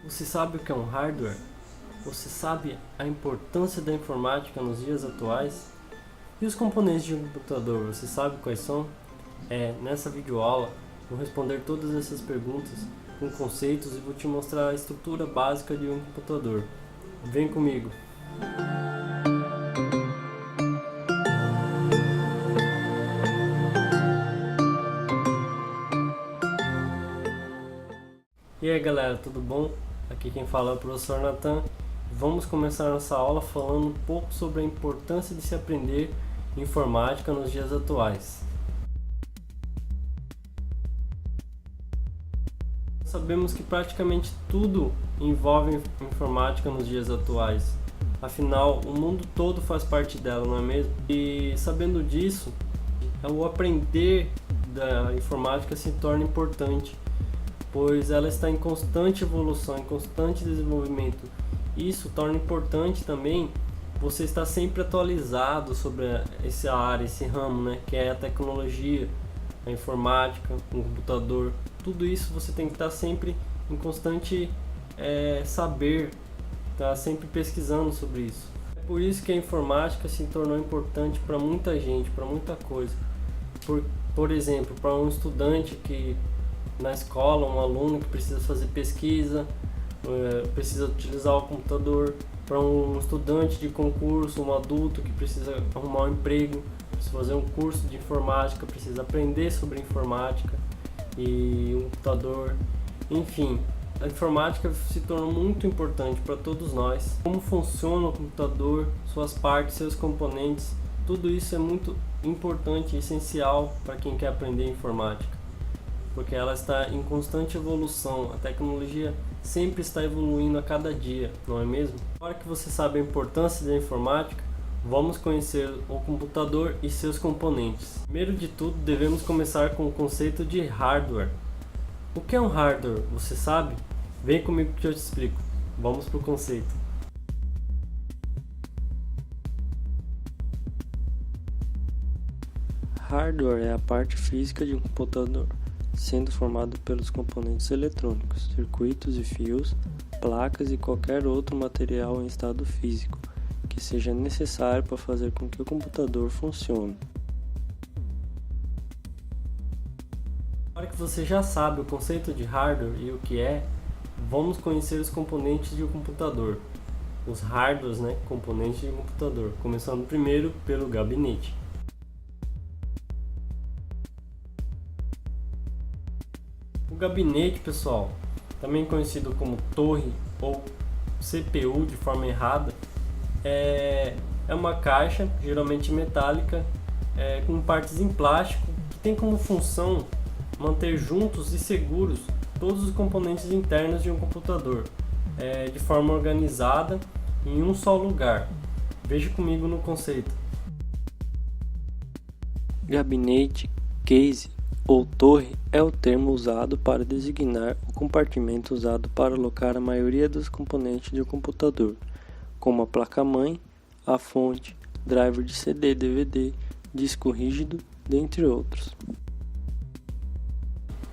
Você sabe o que é um hardware? Você sabe a importância da informática nos dias atuais? E os componentes de um computador, você sabe quais são? Nessa videoaula, vou responder todas essas perguntas com conceitos e vou te mostrar a estrutura básica de um computador. Vem comigo! E aí galera, tudo bom? Aqui quem fala é o professor Nathan. Vamos começar nossa aula falando um pouco sobre a importância de se aprender informática nos dias atuais. Sabemos que praticamente tudo envolve informática nos dias atuais. Afinal, o mundo todo faz parte dela, não é mesmo? E sabendo disso, o aprender da informática se torna importante, pois ela está em constante evolução, em constante desenvolvimento. Isso torna importante também você estar sempre atualizado sobre essa área, esse ramo, né, que é a tecnologia, a informática, o computador. Tudo isso você tem que estar sempre em constante saber, estar sempre pesquisando sobre isso. É por isso que a informática se tornou importante para muita gente, para muita coisa. Por exemplo, para um estudante que na escola, um aluno que precisa fazer pesquisa, precisa utilizar o computador, para um estudante de concurso, um adulto que precisa arrumar um emprego, precisa fazer um curso de informática, precisa aprender sobre informática e um computador, enfim, a informática se tornou muito importante para todos nós. Como funciona o computador, suas partes, seus componentes, tudo isso é muito importante e essencial para quem quer aprender informática, porque ela está em constante evolução, a tecnologia sempre está evoluindo a cada dia, não é mesmo? Agora que você sabe a importância da informática, vamos conhecer o computador e seus componentes. Primeiro de tudo, devemos começar com o conceito de hardware. O que é um hardware? Você sabe? Vem comigo que eu te explico. Vamos para o conceito. Hardware é a parte física de um computador, sendo formado pelos componentes eletrônicos, circuitos e fios, placas e qualquer outro material em estado físico que seja necessário para fazer com que o computador funcione. Agora que você já sabe o conceito de hardware e o que é, vamos conhecer os componentes de um computador. Os hardwares, né, componentes de um computador, começando primeiro pelo gabinete. O gabinete, pessoal, também conhecido como torre ou CPU de forma errada, é uma caixa, geralmente metálica, com partes em plástico, que tem como função manter juntos e seguros todos os componentes internos de um computador, de forma organizada em um só lugar. Veja comigo no conceito. Gabinete, case ou torre é o termo usado para designar o compartimento usado para alocar a maioria dos componentes de um computador, como a placa-mãe, a fonte, driver de CD, DVD, disco rígido, dentre outros.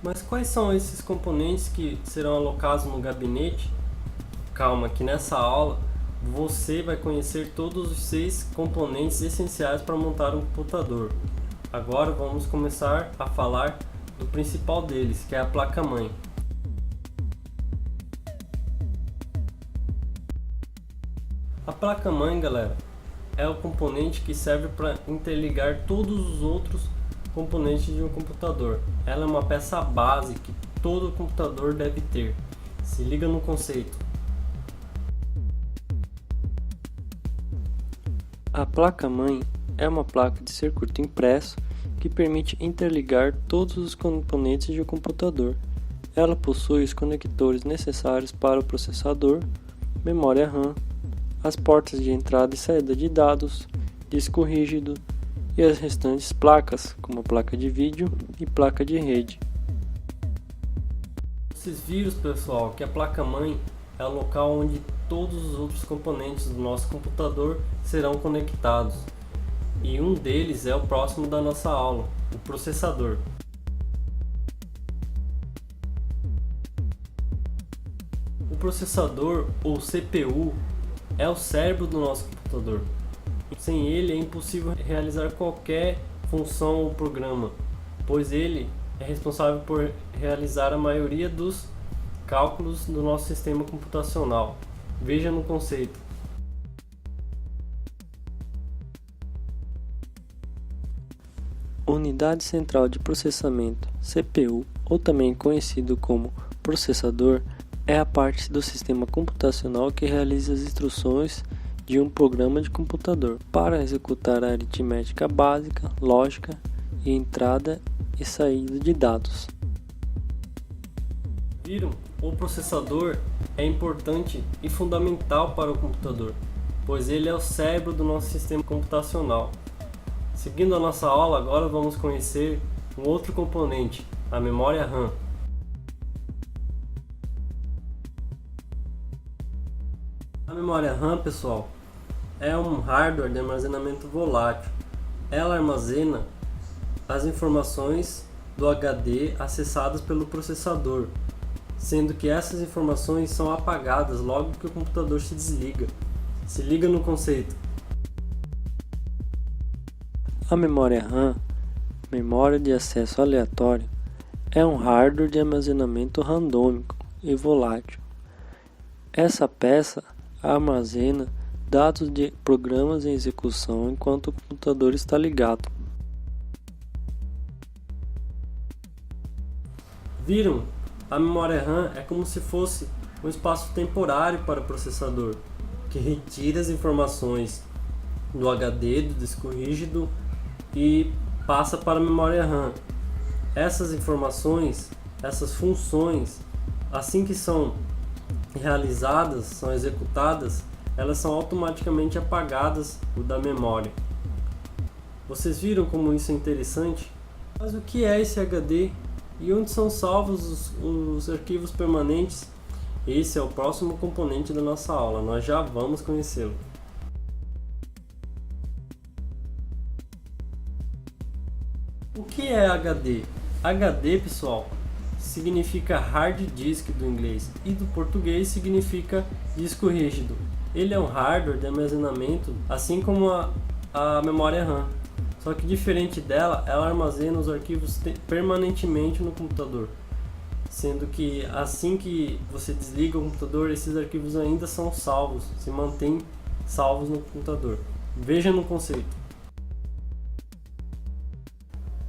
Mas quais são esses componentes que serão alocados no gabinete? Calma, que nessa aula você vai conhecer todos os 6 componentes essenciais para montar um computador. Agora vamos começar a falar do principal deles, que é a placa-mãe. A placa-mãe, galera, é o componente que serve para interligar todos os outros componentes de um computador. Ela é uma peça base que todo computador deve ter. Se liga no conceito. A placa-mãe é uma placa de circuito impresso que permite interligar todos os componentes de um computador. Ela possui os conectores necessários para o processador, memória RAM, as portas de entrada e saída de dados, disco rígido e as restantes placas, como placa de vídeo e placa de rede. Vocês viram, pessoal, que a placa-mãe é o local onde todos os outros componentes do nosso computador serão conectados. E um deles é o próximo da nossa aula, o processador. O processador, ou CPU, é o cérebro do nosso computador. Sem ele é impossível realizar qualquer função ou programa, pois ele é responsável por realizar a maioria dos cálculos do nosso sistema computacional. Veja no conceito. Unidade Central de Processamento, CPU, ou também conhecido como processador, é a parte do sistema computacional que realiza as instruções de um programa de computador para executar a aritmética básica, lógica e entrada e saída de dados. Viram? O processador é importante e fundamental para o computador, pois ele é o cérebro do nosso sistema computacional. Seguindo a nossa aula, agora vamos conhecer um outro componente, a memória RAM. A memória RAM, pessoal, é um hardware de armazenamento volátil. Ela armazena as informações do HD acessadas pelo processador, sendo que essas informações são apagadas logo que o computador se desliga. Se liga no conceito. A memória RAM, memória de acesso aleatório, é um hardware de armazenamento randômico e volátil. Essa peça armazena dados de programas em execução enquanto o computador está ligado. Viram? A memória RAM é como se fosse um espaço temporário para o processador, que retira as informações do HD, do disco rígido, e passa para a memória RAM. Essas informações, essas funções, assim que são realizadas, são executadas, elas são automaticamente apagadas da memória. Vocês viram como isso é interessante? Mas o que é esse HD e onde são salvos os arquivos permanentes? Esse é o próximo componente da nossa aula, nós já vamos conhecê-lo. O que é HD? HD, pessoal, significa hard disk do inglês e do português significa disco rígido. Ele é um hardware de armazenamento, assim como a memória RAM. Só que diferente dela, ela armazena os arquivos permanentemente no computador. Sendo que assim que você desliga o computador, esses arquivos ainda são salvos, se mantêm salvos no computador. Veja no conceito.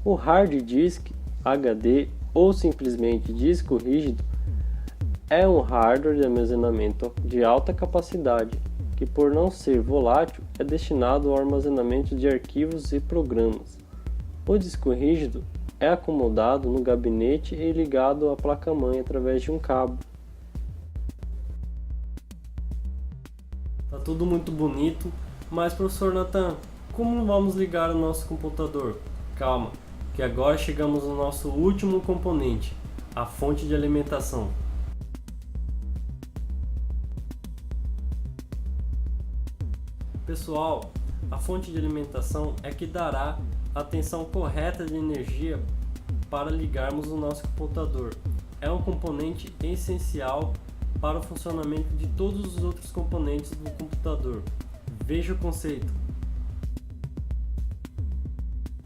O hard disk, HD ou simplesmente disco rígido é um hardware de armazenamento de alta capacidade que, por não ser volátil, é destinado ao armazenamento de arquivos e programas. O disco rígido é acomodado no gabinete e ligado à placa-mãe através de um cabo. Tá tudo muito bonito, mas professor Nathan, como vamos ligar o nosso computador? Calma, que agora chegamos no nosso último componente, a fonte de alimentação. Pessoal, a fonte de alimentação é que dará a tensão correta de energia para ligarmos o nosso computador. É um componente essencial para o funcionamento de todos os outros componentes do computador. Veja o conceito.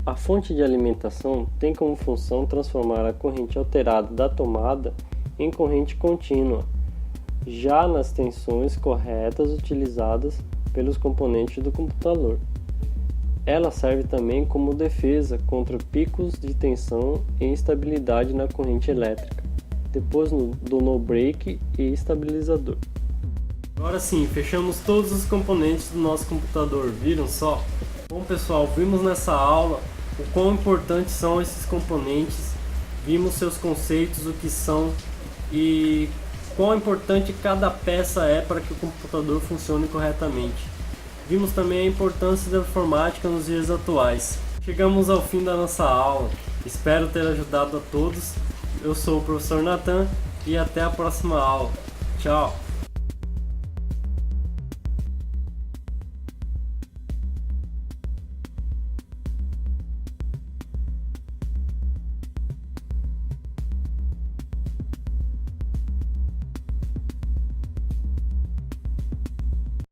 A fonte de alimentação tem como função transformar a corrente alterada da tomada em corrente contínua, já nas tensões corretas utilizadas pelos componentes do computador. Ela serve também como defesa contra picos de tensão e instabilidade na corrente elétrica, depois do no-break e estabilizador. Agora sim, fechamos todos os componentes do nosso computador, viram só? Bom pessoal, vimos nessa aula o quão importantes são esses componentes, vimos seus conceitos, o que são e quão importante cada peça é para que o computador funcione corretamente. Vimos também a importância da informática nos dias atuais. Chegamos ao fim da nossa aula, espero ter ajudado a todos. Eu sou o professor Nathan e até a próxima aula. Tchau!